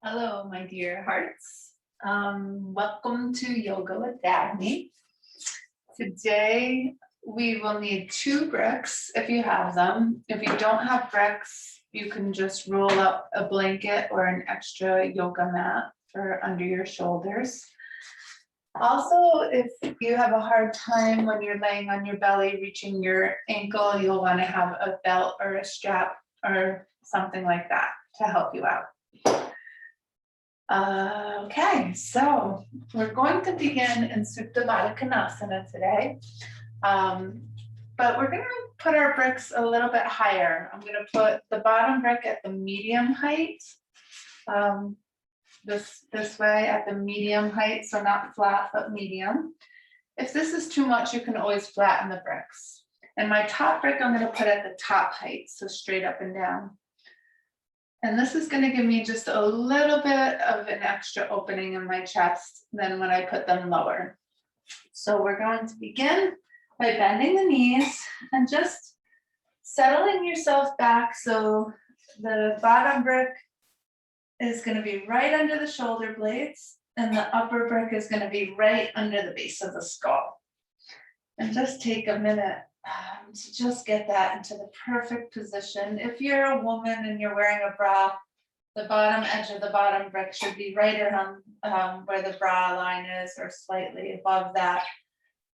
Hello, my dear hearts. Welcome to Yoga with Dagny. Today, we will need 2 bricks if you have them. If you don't have bricks, you can just roll up a blanket or an extra yoga mat for under your shoulders. Also, if you have a hard time when you're laying on your belly, reaching your ankle, you'll want to have a belt or a strap or something like that to help you out. Okay, so we're going to begin in Supta Baddha Konasana today. But we're going to put our bricks a little bit higher. I'm going to put the bottom brick at the medium height, this way at the medium height, so not flat, but medium. If this is too much, you can always flatten the bricks. And my top brick, I'm going to put at the top height, so straight up and down. And this is going to give me just a little bit of an extra opening in my chest than when I put them lower. So we're going to begin by bending the knees and just settling yourself back so the bottom brick is going to be right under the shoulder blades and the upper brick is going to be right under the base of the skull. And just take a minute to just get that into the perfect position. If you're a woman and you're wearing a bra, the bottom edge of the bottom brick should be right around where the bra line is or slightly above that,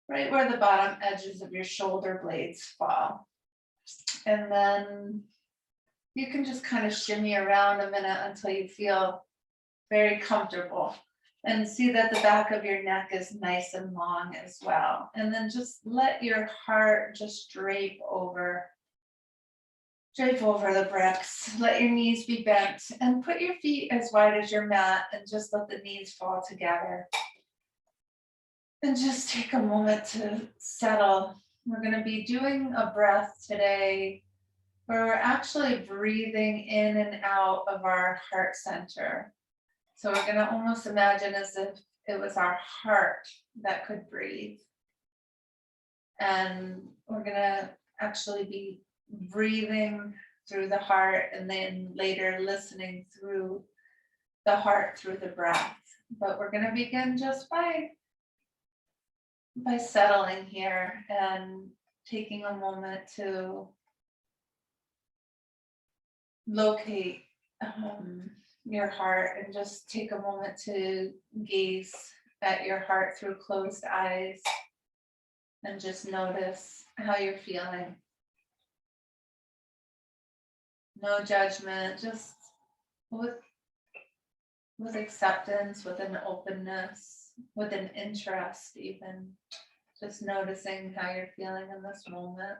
right where the bottom edges of your shoulder blades fall. And then you can just kind of shimmy around a minute until you feel very comfortable. And see that the back of your neck is nice and long as well. And then just let your heart just drape over the bricks. Let your knees be bent and put your feet as wide as your mat and just let the knees fall together. And just take a moment to settle. We're going to be doing a breath today where we're actually breathing in and out of our heart center. So we're going to almost imagine as if it was our heart that could breathe. And we're going to actually be breathing through the heart and then later listening through the heart through the breath. But we're going to begin just by settling here and taking a moment to locate your heart and just take a moment to gaze at your heart through closed eyes and just notice how you're feeling. No judgment, just with acceptance, with an openness, with an interest even. Just noticing how you're feeling in this moment.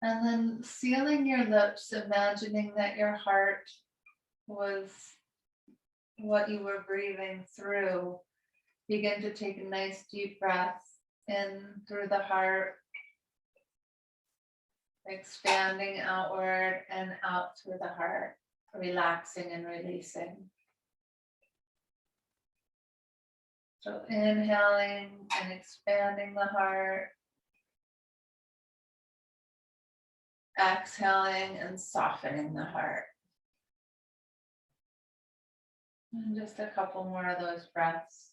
And then sealing your lips, imagining that your heart was what you were breathing through. Begin to take a nice deep breath in through the heart, expanding outward and out through the heart, relaxing and releasing. So inhaling and expanding the heart. Exhaling and softening the heart. And just a couple more of those breaths.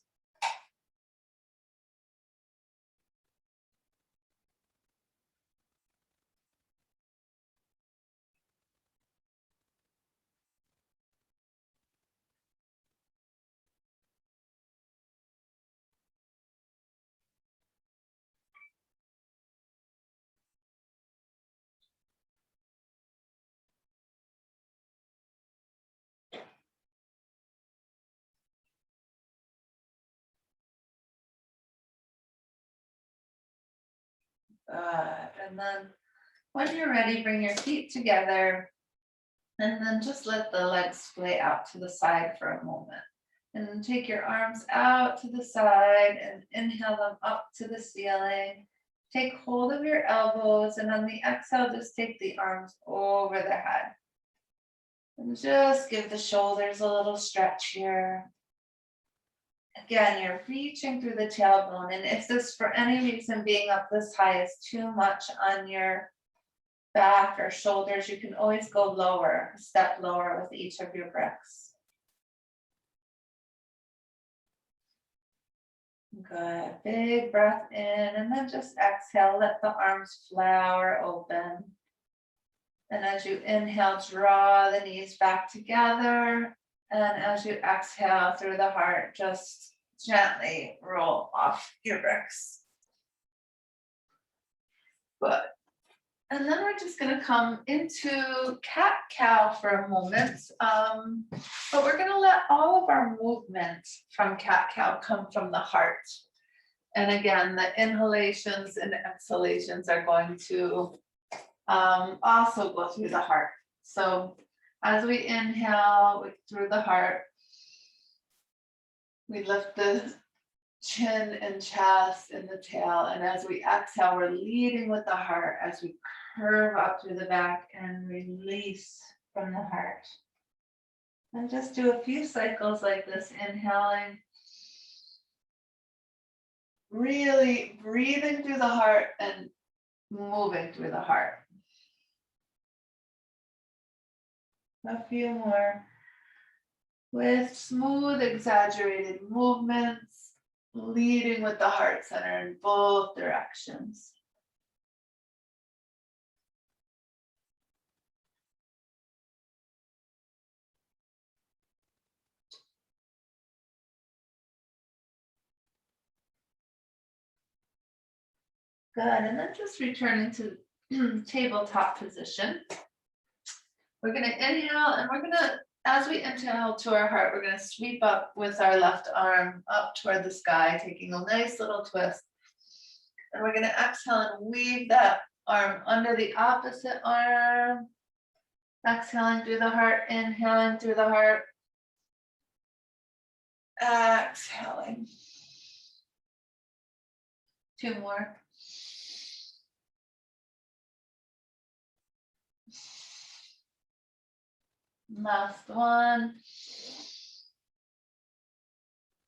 And then when you're ready, bring your feet together and then just let the legs splay out to the side for a moment. And then take your arms out to the side and inhale them up to the ceiling. Take hold of your elbows and on the exhale, just take the arms over the head. And just give the shoulders a little stretch here. Again, you're reaching through the tailbone, and if this, for any reason, being up this high is too much on your back or shoulders, you can always go lower, a step lower with each of your bricks. Good, big breath in, and then just exhale, let the arms flower open. And as you inhale, draw the knees back together. And as you exhale through the heart, just gently roll off your bricks. Good. And then we're just going to come into cat-cow for a moment. But we're going to let all of our movement from cat-cow come from the heart. And again, the inhalations and exhalations are going to also go through the heart. So as we inhale through the heart, we lift the chin and chest and the tail. And as we exhale, we're leading with the heart as we curve up through the back and release from the heart. And just do a few cycles like this, inhaling, really breathing through the heart and moving through the heart. A few more with smooth, exaggerated movements, leading with the heart center in both directions. Good, and then just returning to tabletop position. We're going to inhale, and we're going to, as we inhale to our heart, we're going to sweep up with our left arm up toward the sky, taking a nice little twist. And we're going to exhale and weave that arm under the opposite arm. Exhaling through the heart, inhaling through the heart. Exhaling. Two more. Last one.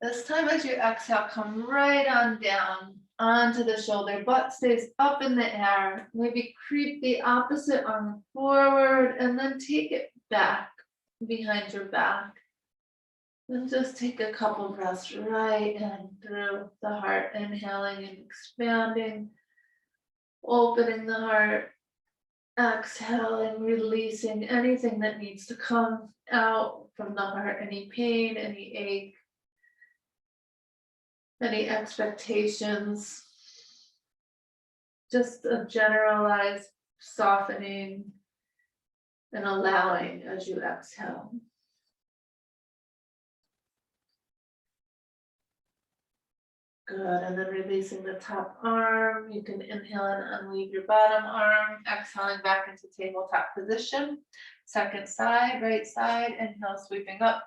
This time as you exhale, come right on down onto the shoulder. Butt stays up in the air. Maybe creep the opposite arm forward and then take it back behind your back. And just take a couple breaths right in through the heart, inhaling and expanding, opening the heart, exhaling, releasing anything that needs to come out from the heart, any pain, any ache, any expectations, just a generalized softening and allowing as you exhale. Good, and then releasing the top arm. You can inhale and unweave your bottom arm, exhaling back into tabletop position. Second side, right side, inhale, sweeping up.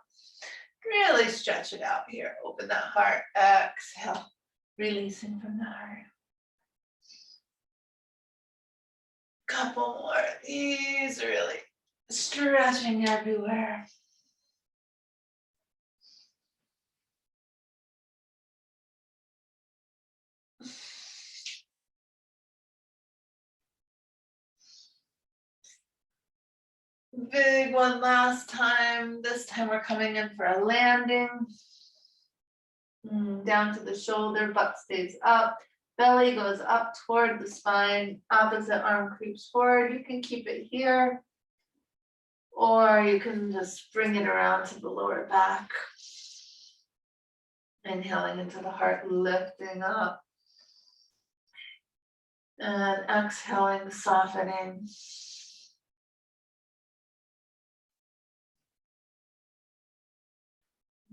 Really stretch it out here. Open that heart, exhale, releasing from the heart. Couple more of these, really stretching everywhere. Big one last time. This time we're coming in for a landing. Down to the shoulder, butt stays up. Belly goes up toward the spine. Opposite arm creeps forward. You can keep it here. Or you can just bring it around to the lower back. Inhaling into the heart, lifting up. And exhaling, softening.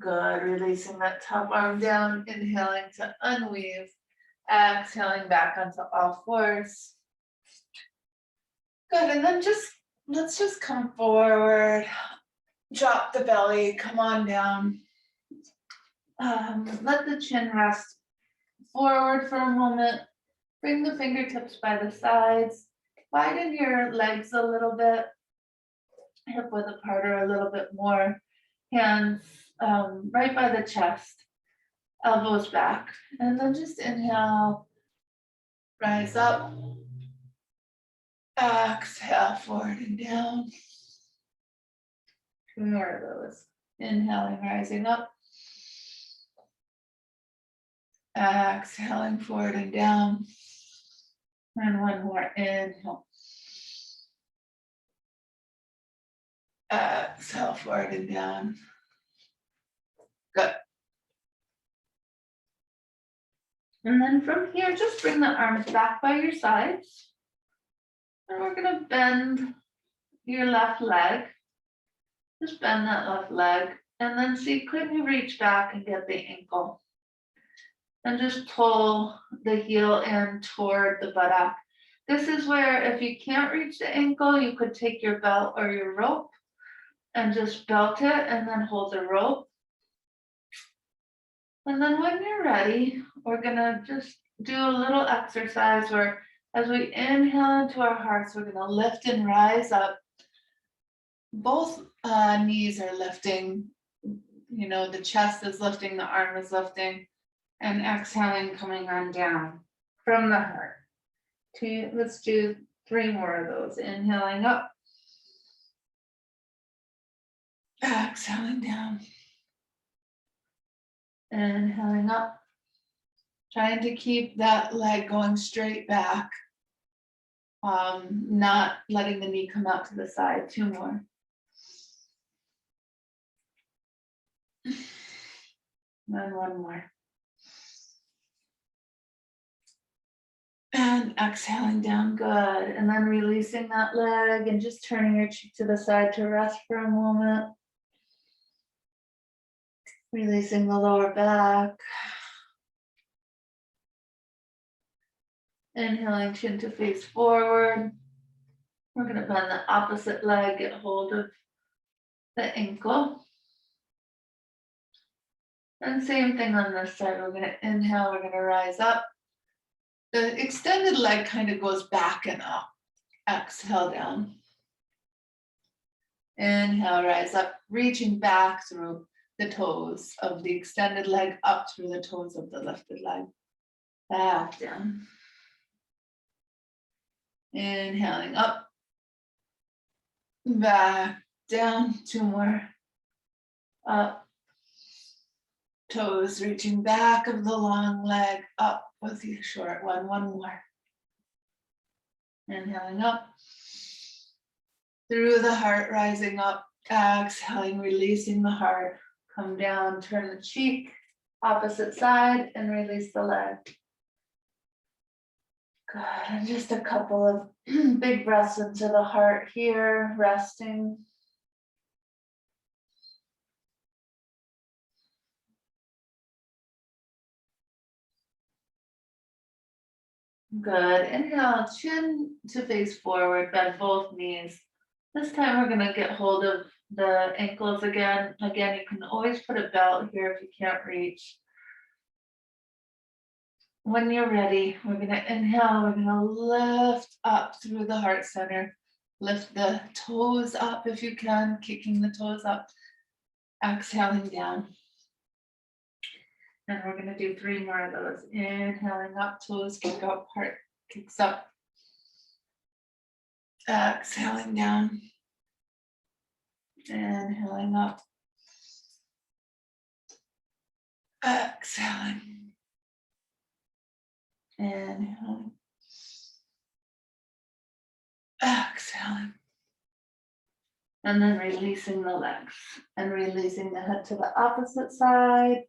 Good, releasing that top arm down, inhaling to unweave, exhaling back onto all fours. Good, and then let's just come forward, drop the belly, come on down. Let the chin rest forward for a moment. Bring the fingertips by the sides. Widen your legs a little bit, hip width apart or a little bit more. Hands right by the chest. elbows back, and then just inhale, rise up, exhale, forward and down. 2 more of those. Inhaling, rising up, exhaling, forward and down. And 1 more, inhale. Exhale, forward and down. Good. And then from here, just bring the arms back by your sides. And we're gonna bend your left leg. Just bend that left leg. And then see, could you reach back and get the ankle? And just pull the heel in toward the buttock. This is where if you can't reach the ankle, you could take your belt or your rope and just belt it and then hold the rope. And then when you're ready, we're gonna just do a little exercise where as we inhale into our hearts, we're gonna lift and rise up. Both knees are lifting, you know, the chest is lifting, the arm is lifting, and exhaling, coming on down from the heart. Let's do 3 more of those. Inhaling up, exhaling down, inhaling up, trying to keep that leg going straight back, not letting the knee come out to the side. 2 more. And 1 more. And exhaling down, good. And then releasing that leg and just turning your cheek to the side to rest for a moment. Releasing the lower back. Inhaling, chin to face forward. We're gonna bend the opposite leg, get hold of the ankle. And same thing on this side, we're gonna inhale, we're gonna rise up. The extended leg kind of goes back and up. Exhale down. Inhale, rise up, reaching back through the toes of the extended leg up through the toes of the lifted leg. Back down. Inhaling up. Back down. 2 more. Up. Toes reaching back of the long leg up with the short one. 1 more. Inhaling up. Through the heart, rising up. Exhaling, releasing the heart. Come down, turn the cheek, opposite side, and release the leg. Good, and just a couple of big breaths into the heart here, resting. Good, inhale, chin to face forward, bend both knees. This time we're gonna get hold of the ankles again. Again, you can always put a belt here if you can't reach. When you're ready, we're gonna inhale, we're gonna lift up through the heart center. Lift the toes up if you can, kicking the toes up. Exhaling down. And we're gonna do 3 more of those. Inhaling up, toes kick up, heart kicks up. Exhaling down. Inhaling up. Exhaling. Inhaling. Exhaling. And then releasing the legs and releasing the head to the opposite side.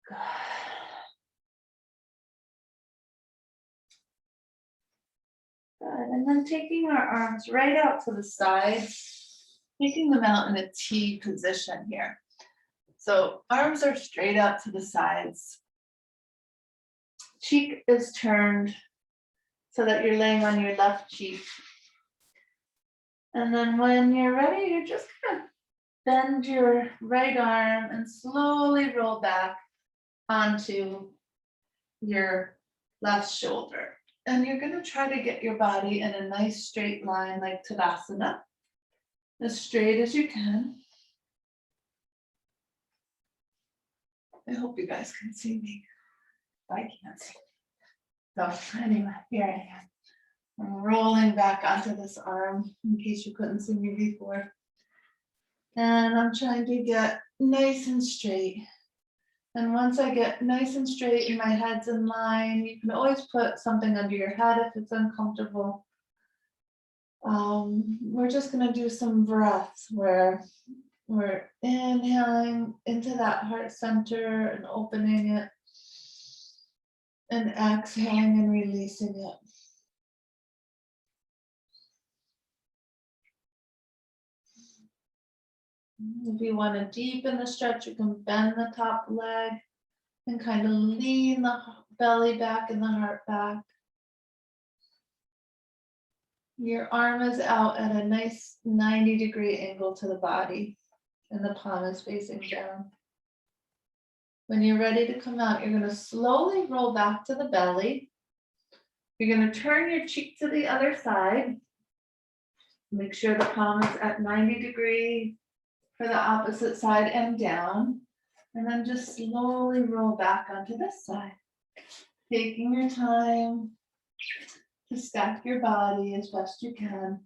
Good. Good. And then taking our arms right out to the side, taking them out in a T position here. So arms are straight out to the sides. Cheek is turned so that you're laying on your left cheek. And then when you're ready, you're just gonna bend your right arm and slowly roll back onto your left shoulder. And you're gonna try to get your body in a nice straight line like Tadasana, as straight as you can. I hope you guys can see me. I can't see. So anyway, here I am. I'm rolling back onto this arm in case you couldn't see me before. And I'm trying to get nice and straight. And once I get nice and straight and my head's in line, you can always put something under your head if it's uncomfortable. We're just gonna do some breaths where we're inhaling into that heart center and opening it, and exhaling and releasing it. If you want to deepen the stretch, you can bend the top leg and kind of lean the belly back and the heart back. Your arm is out at a nice 90-degree angle to the body, and the palm is facing down. When you're ready to come out, you're going to slowly roll back to the belly. You're going to turn your cheek to the other side. Make sure the palm is at 90 degrees for the opposite side and down. And then just slowly roll back onto this side. Taking your time to stack your body as best you can.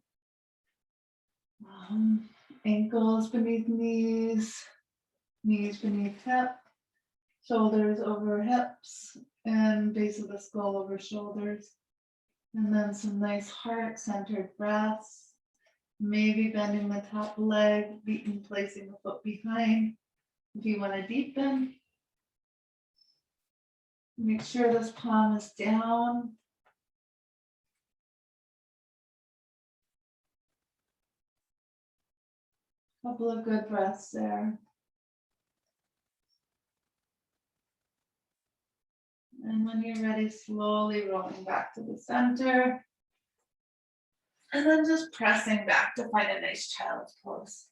Ankles beneath knees, knees beneath hip, shoulders over hips, and base of the skull over shoulders. And then some nice heart-centered breaths. Maybe bending the top leg, placing the foot behind. If you want to deepen, make sure this palm is down. Couple of good breaths there. And when you're ready, slowly rolling back to the center. And then just pressing back to find a nice child's pose.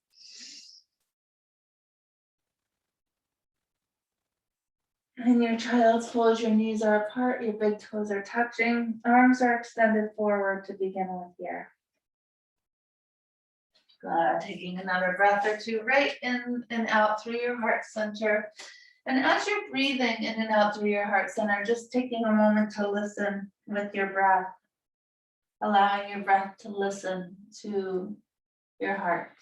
In your child's pose, your knees are apart, your big toes are touching, arms are extended forward to begin with here. Good. Taking another breath or two right in and out through your heart center. And as you're breathing in and out through your heart center, just taking a moment to listen with your breath, allowing your breath to listen to your heart.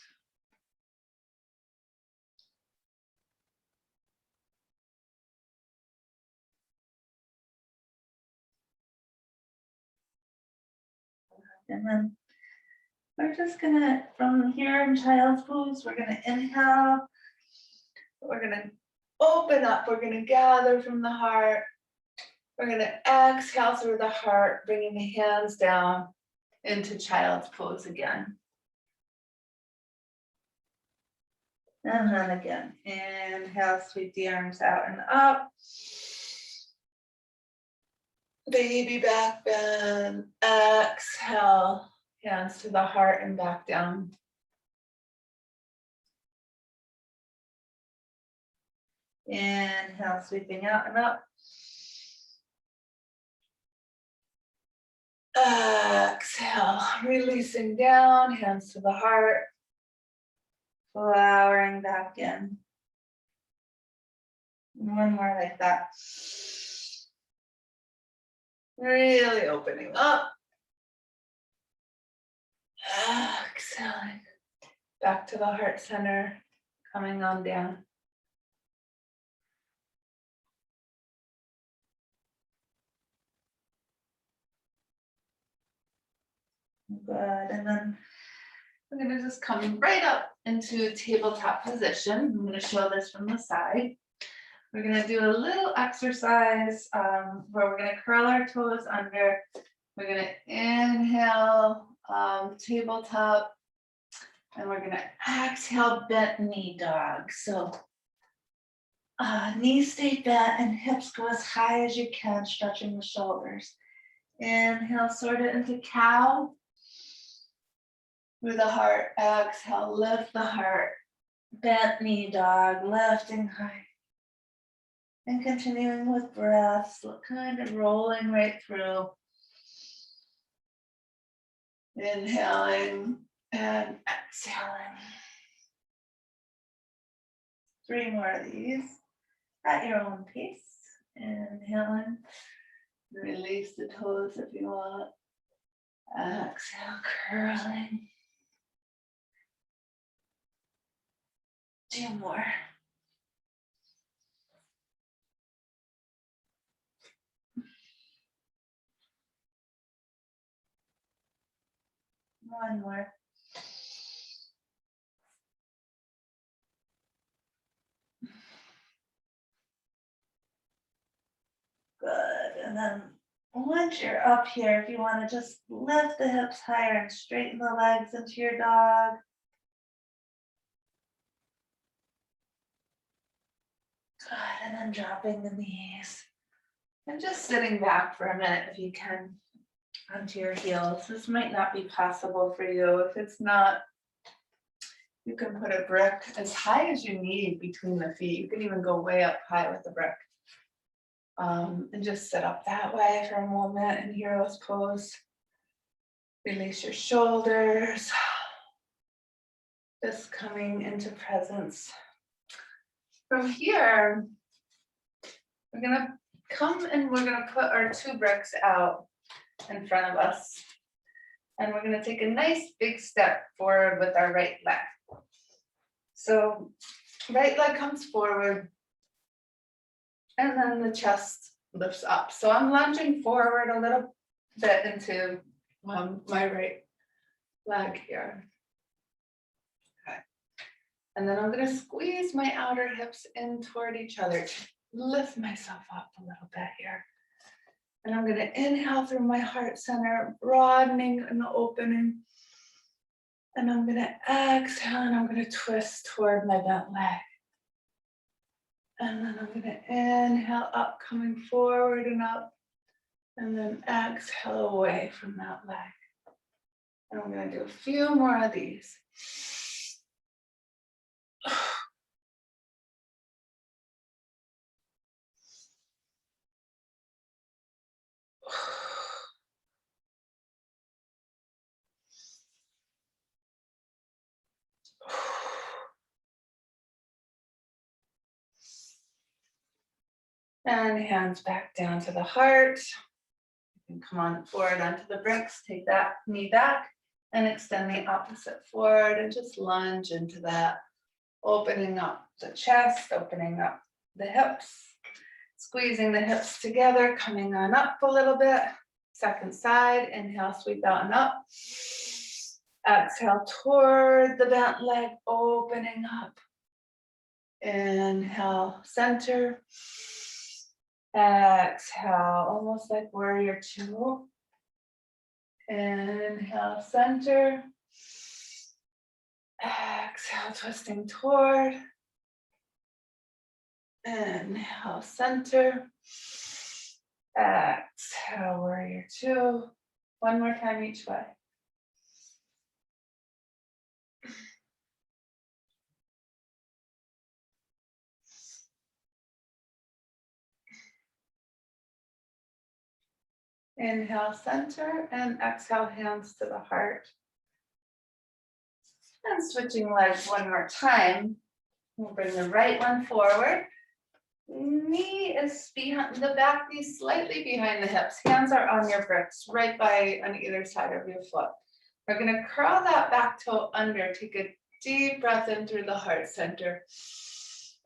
And then we're just gonna, from here in child's pose, we're gonna inhale. We're gonna open up, we're gonna gather from the heart. We're gonna exhale through the heart, bringing the hands down into child's pose again. And then again, inhale, sweep the arms out and up. Baby back bend, exhale, hands to the heart and back down. Inhale, sweeping out and up. Exhale, releasing down, hands to the heart, flowering back in. One more like that. Really opening up. Exhaling. Back to the heart center, coming on down. Good, and then we're gonna just come right up into tabletop position. I'm gonna show this from the side. We're gonna do a little exercise where we're gonna curl our toes under. We're gonna inhale, tabletop, and we're gonna exhale, bent knee dog. So knees stay bent and hips go as high as you can, stretching the shoulders. Inhale, sort it into cow. Through the heart, exhale, lift the heart, bent knee dog, lifting high. And continuing with breaths, kind of rolling right through. Inhaling and exhaling. 3 more of these. at your own pace. Inhaling, release the toes if you want. Exhale, curling. 2 more. One more. Good. And then once you're up here, if you want to just lift the hips higher and straighten the legs into your dog. Good. And then dropping the knees. And just sitting back for a minute if you can onto your heels. This might not be possible for you. If it's not, you can put a brick as high as you need between the feet. You can even go way up high with the brick. And just sit up that way for a moment in hero's pose. Release your shoulders. Just coming into presence. From here, we're gonna come and we're gonna put our 2 bricks out in front of us. And we're gonna take a nice big step forward with our right leg. So right leg comes forward and then the chest lifts up. So I'm lunging forward a little bit into my right leg here. Okay. And then I'm gonna squeeze my outer hips in toward each other to lift myself up a little bit here. And I'm gonna inhale through my heart center, broadening and opening. And I'm gonna exhale and I'm gonna twist toward my bent leg. And then I'm gonna inhale up, coming forward and up. And then exhale away from that leg. And I'm gonna do a few more of these. And hands back down to the heart. You can come on forward onto the bricks, take that knee back and extend the opposite forward and just lunge into that. Opening up the chest, opening up the hips, squeezing the hips together, coming on up a little bit. Second side, inhale, sweep out and up. Exhale toward the bent leg, opening up. Inhale, center. Exhale, almost like warrior 2. Inhale, center. Exhale, twisting toward. Inhale, center. Exhale, warrior 2. One more time each way. Inhale, center, and exhale, hands to the heart. And switching legs one more time. We'll bring the right one forward. Knee is behind the back, knee slightly behind the hips. Hands are on your bricks, right by on either side of your foot. We're gonna curl that back toe under. Take a deep breath in through the heart center.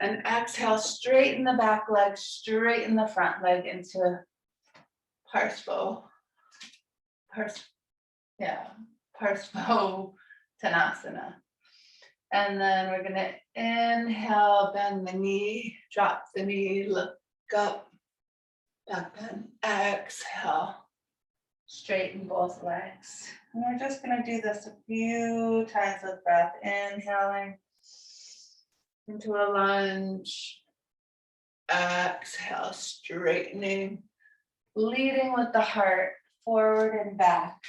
And exhale, straighten the back leg, straighten the front leg into Parsvo Tanasana. And then we're gonna inhale, bend the knee, drop the knee, look up, back bend, exhale, straighten both legs. And we're just gonna do this a few times with breath, inhaling into a lunge, exhale, straightening, leading with the heart, forward and back.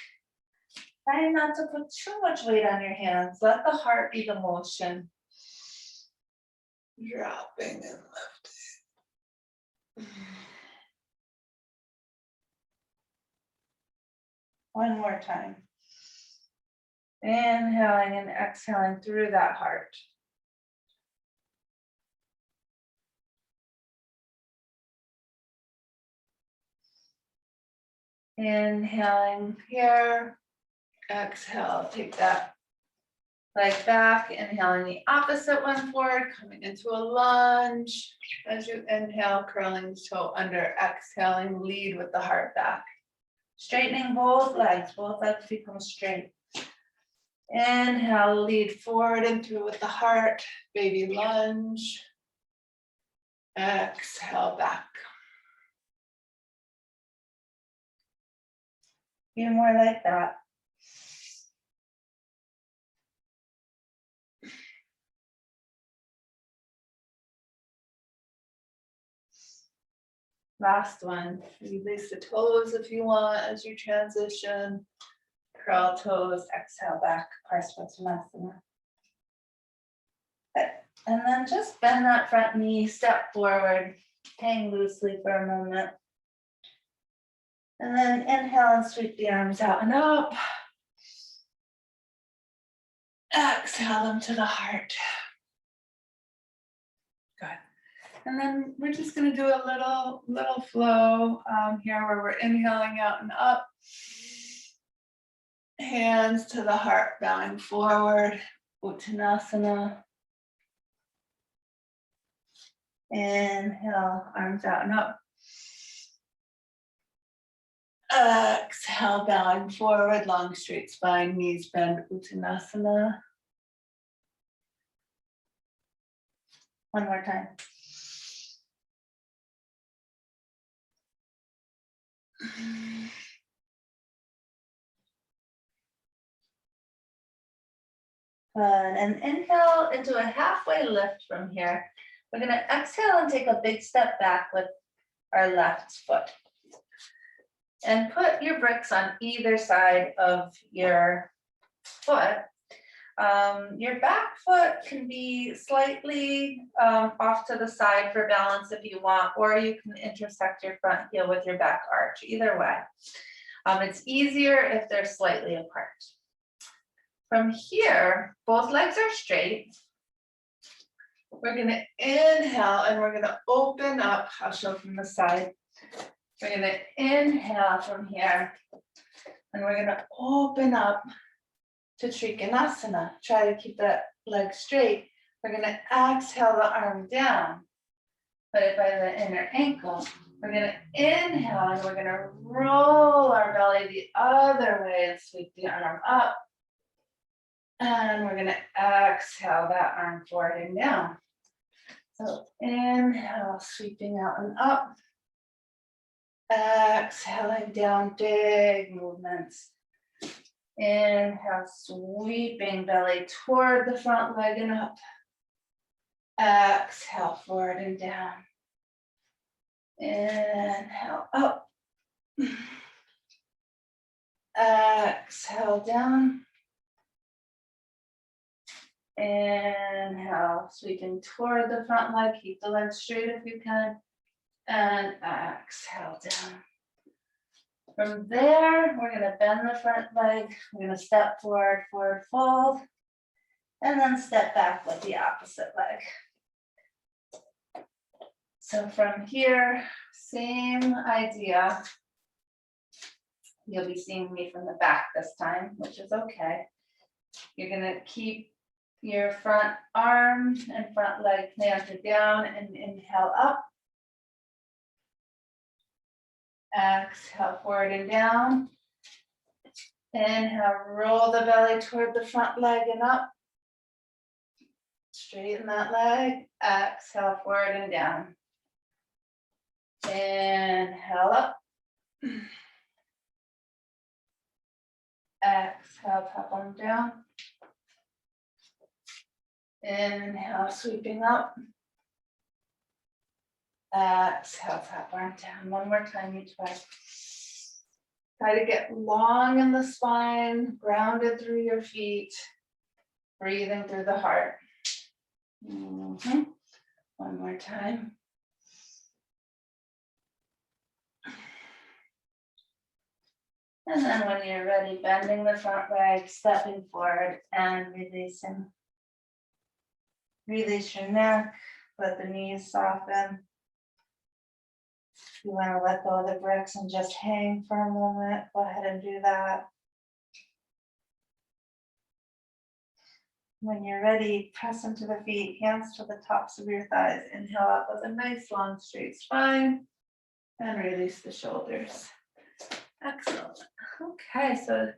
Try not to put too much weight on your hands. Let the heart be the motion. Dropping and lifting. One more time. Inhaling and exhaling through that heart. Inhaling here, exhale, take that leg back, inhaling the opposite one forward, coming into a lunge. As you inhale, curling the toe under, exhaling, lead with the heart back. Straightening both legs become straight. Inhale, lead forward and through with the heart, baby lunge. Exhale, back. Few more like that. Last one. Release the toes if you want as you transition. Curl toes, exhale back, Parsvottanasana. Okay. And then just bend that front knee, step forward, hang loosely for a moment. And then inhale and sweep the arms out and up. Exhale them to the heart. Good. And then we're just going to do a little flow here where we're inhaling out and up. Hands to the heart, bowing forward. Uttanasana. Inhale, arms out and up. Exhale, bowing forward, long straight spine, knees bend, Uttanasana. One more time. Good, and inhale into a halfway lift from here. We're gonna exhale and take a big step back with our left foot. And put your bricks on either side of your foot. Your back foot can be slightly off to the side for balance if you want, or you can intersect your front heel with your back arch, either way. It's easier if they're slightly apart. From here, both legs are straight. We're gonna inhale and we're gonna open up. I'll show from the side. We're gonna inhale from here and we're gonna open up to Trikonasana. Try to keep that leg straight. We're gonna exhale the arm down, put it by the inner ankle. We're gonna inhale and we're gonna roll our belly the other way and sweep the arm up. And we're gonna exhale that arm forward and down. So inhale, sweeping out and up. Exhaling down, big movements. Inhale, sweeping belly toward the front leg and up. Exhale, forward and down. Inhale, up. Exhale, down. Inhale, sweeping toward the front leg. Keep the legs straight if you can. And exhale down. From there, we're going to bend the front leg. We're going to step forward, forward fold, and then step back with the opposite leg. So from here, same idea. You'll be seeing me from the back this time, which is okay. You're going to keep your front arm and front leg planted down and inhale up. Exhale forward and down. Inhale, roll the belly toward the front leg and up. Straighten that leg. Exhale forward and down. Inhale up. Exhale, top arm down. Inhale, sweeping up. Exhale, top arm down. One more time each way. Try to get long in the spine, grounded through your feet, breathing through the heart. One more time. And then when you're ready, bending the front leg, stepping forward and releasing. Release your neck, let the knees soften. you want to let go of the bricks and just hang for a moment, go ahead and do that. When you're ready, press into the feet, hands to the tops of your thighs. Inhale up with a nice long straight spine and release the shoulders. Excellent. Okay, so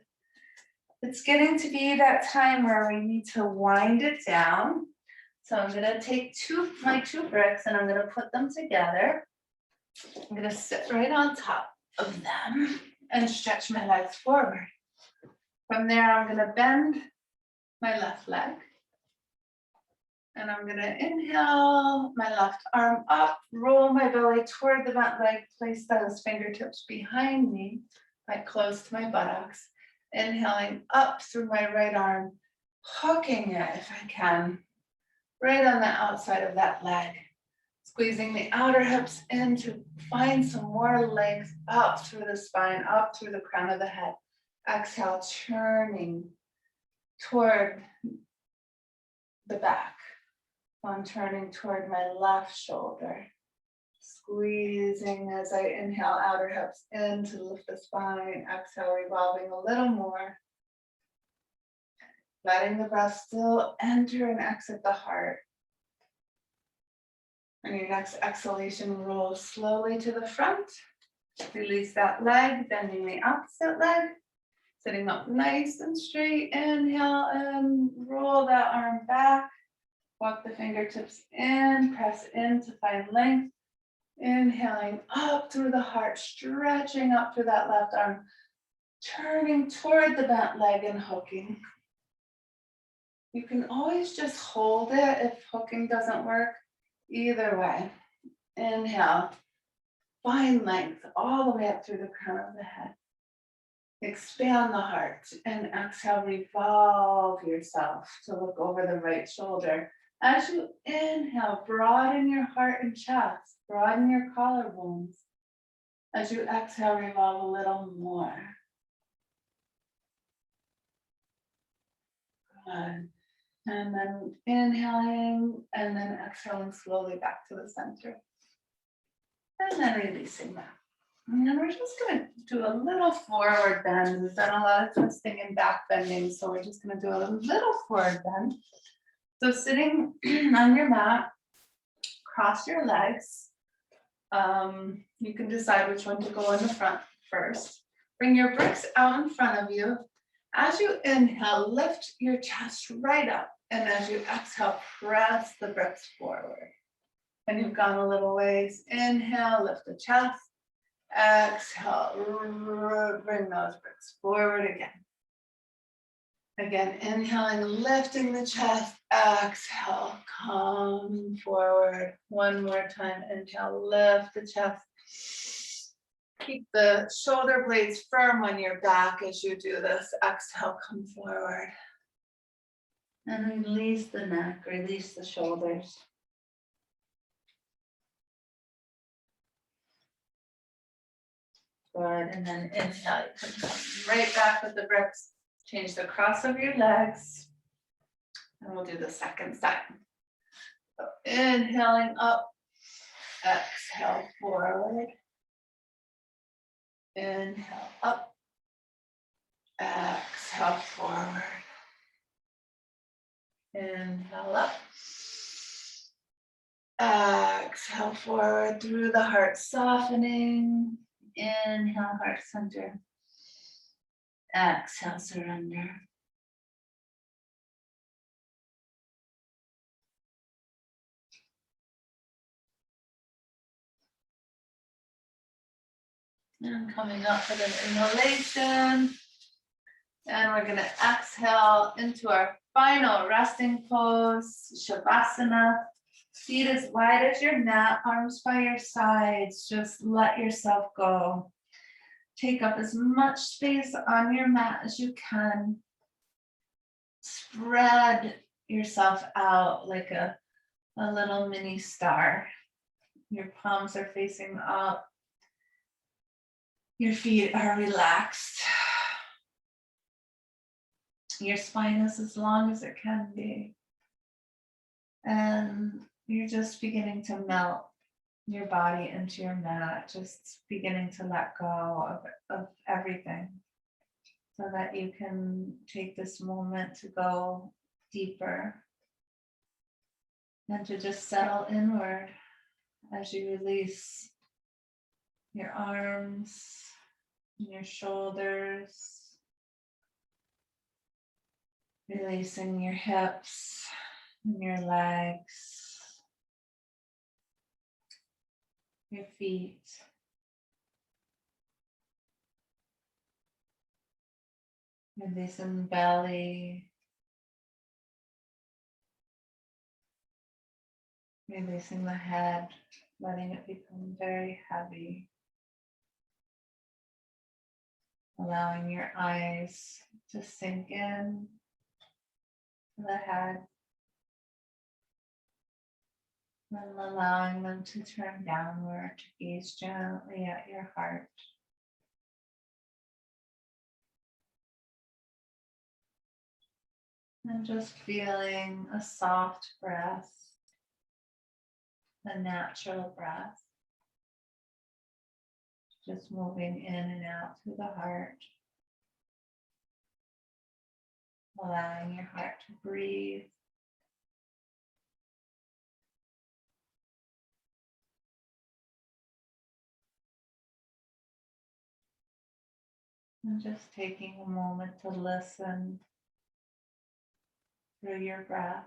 it's getting to be that time where we need to wind it down. So I'm gonna take my two bricks and I'm gonna put them together. I'm gonna sit right on top of them and stretch my legs forward. From there, I'm gonna bend my left leg. And I'm gonna inhale my left arm up, roll my belly toward the bent leg, place those fingertips behind me, like close to my buttocks. Inhaling up through my right arm, hooking it if I can, right on the outside of that leg. Squeezing the outer hips in to find some more length up through the spine, up through the crown of the head. Exhale, turning toward the back. I'm turning toward my left shoulder. Squeezing as I inhale, outer hips in to lift the spine. Exhale, revolving a little more. Letting the breath still enter and exit the heart. On your next exhalation, roll slowly to the front. Release that leg, bending the opposite leg. Sitting up nice and straight. Inhale and roll that arm back. Walk the fingertips in, press in to find length. Inhaling up through the heart, stretching up through that left arm. Turning toward the bent leg and hooking. You can always just hold it if hooking doesn't work. Either way. Inhale. Find length all the way up through the crown of the head. Expand the heart. And exhale, revolve yourself to look over the right shoulder. As you inhale, broaden your heart and chest. Broaden your collarbones. As you exhale, revolve a little more. Good. And then inhaling and then exhaling slowly back to the center. And then releasing that. And then we're just going to do a little forward bend. We've done a lot of twisting and back bending, so we're just going to do a little forward bend. So sitting on your mat, cross your legs. You can decide which one to go in the front first. Bring your bricks out in front of you. As you inhale, lift your chest right up. And as you exhale, press the bricks forward. And you've gone a little ways. Inhale, lift the chest. Exhale, bring those bricks forward again. Again, inhaling, lifting the chest. Exhale, come forward. One more time. Inhale, lift the chest. Keep the shoulder blades firm on your back as you do this. Exhale, come forward. And release the neck, release the shoulders. Good, and then inhale, you can come right back with the bricks. Change the cross of your legs. And we'll do the second side. So inhaling up, exhale forward. Inhale up, exhale forward. Inhale up. Exhale forward through the heart, softening. Inhale, heart center. Exhale, surrender. And coming up with an inhalation. And we're going to exhale into our final resting pose, Shavasana. Feet as wide as your mat, arms by your sides. Just let yourself go. Take up as much space on your mat as you can. Spread yourself out like a little mini star. Your palms are facing up. Your feet are relaxed. Your spine is as long as it can be. And you're just beginning to melt your body into your mat, just beginning to let go of everything so that you can take this moment to go deeper and to just settle inward as you release your arms and your shoulders, releasing your hips and your legs, your feet, releasing the belly, releasing the head, letting it become very heavy, allowing your eyes to sink in to the head, and allowing them to turn downward to gaze gently at your heart. And just feeling a soft breath, a natural breath, just moving in and out through the heart, allowing your heart to breathe. And just taking a moment to listen through your breath.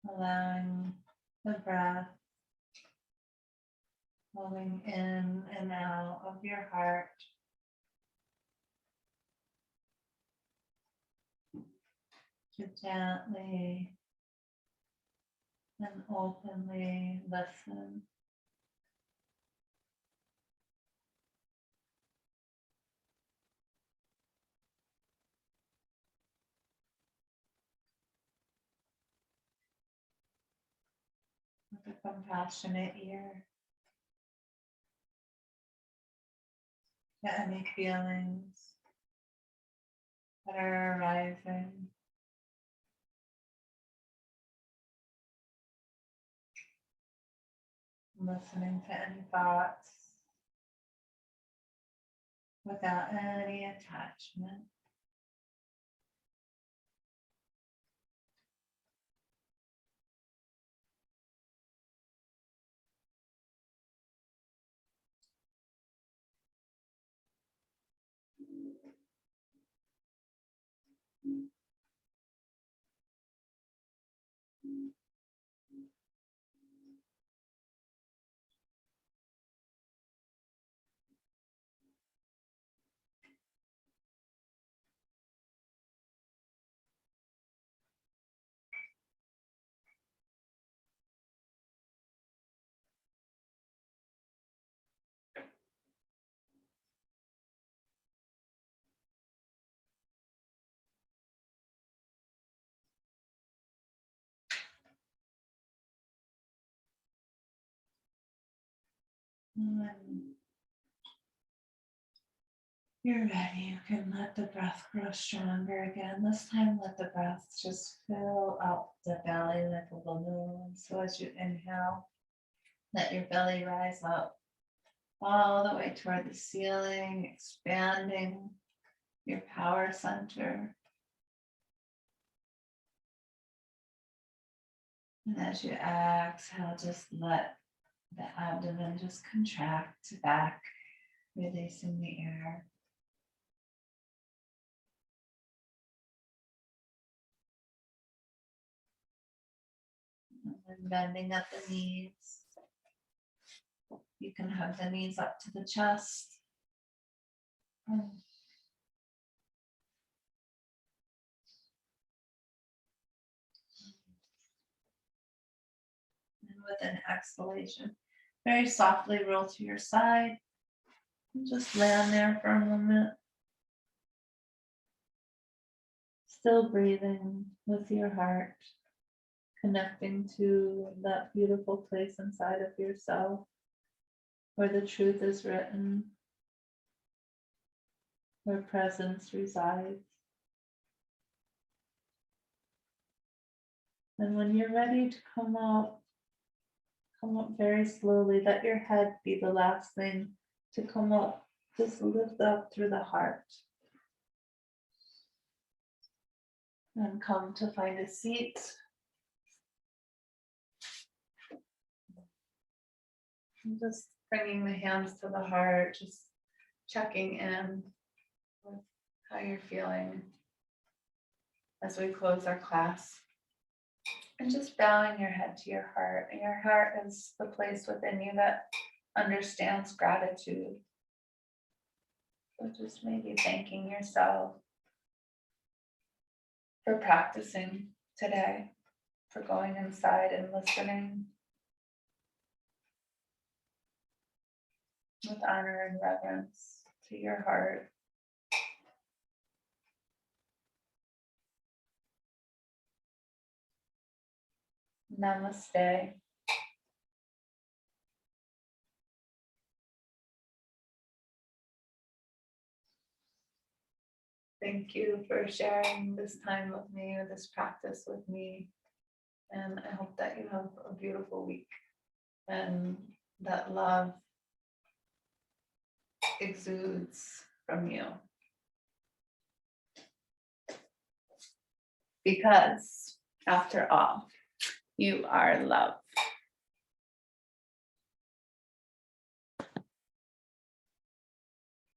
Allowing the breath moving in and out of your heart to gently and openly listen. With a compassionate ear to any feelings that are arising. Listening to any thoughts without any attachment. When you're ready, you can let the breath grow stronger again. This time, let the breath just fill up the belly like a balloon. So as you inhale, let your belly rise up all the way toward the ceiling, expanding your power center. And as you exhale, just let the abdomen just contract back, releasing the air. And then bending at the knees. You can hug the knees up to the chest. And with an exhalation, very softly roll to your side. And just land there for a moment. Still breathing with your heart, connecting to that beautiful place inside of yourself where the truth is written. where presence resides. And when you're ready to come up very slowly. Let your head be the last thing to come up. Just lift up through the heart. And come to find a seat. And just bringing the hands to the heart, just checking in with how you're feeling as we close our class. And just bowing your head to your heart. And your heart is the place within you that understands gratitude. So just maybe thanking yourself for practicing today, for going inside and listening with honor and reverence to your heart. Namaste. Thank you for sharing this time with me, or this practice with me. And I hope that you have a beautiful week and that love exudes from you. Because after all, you are love.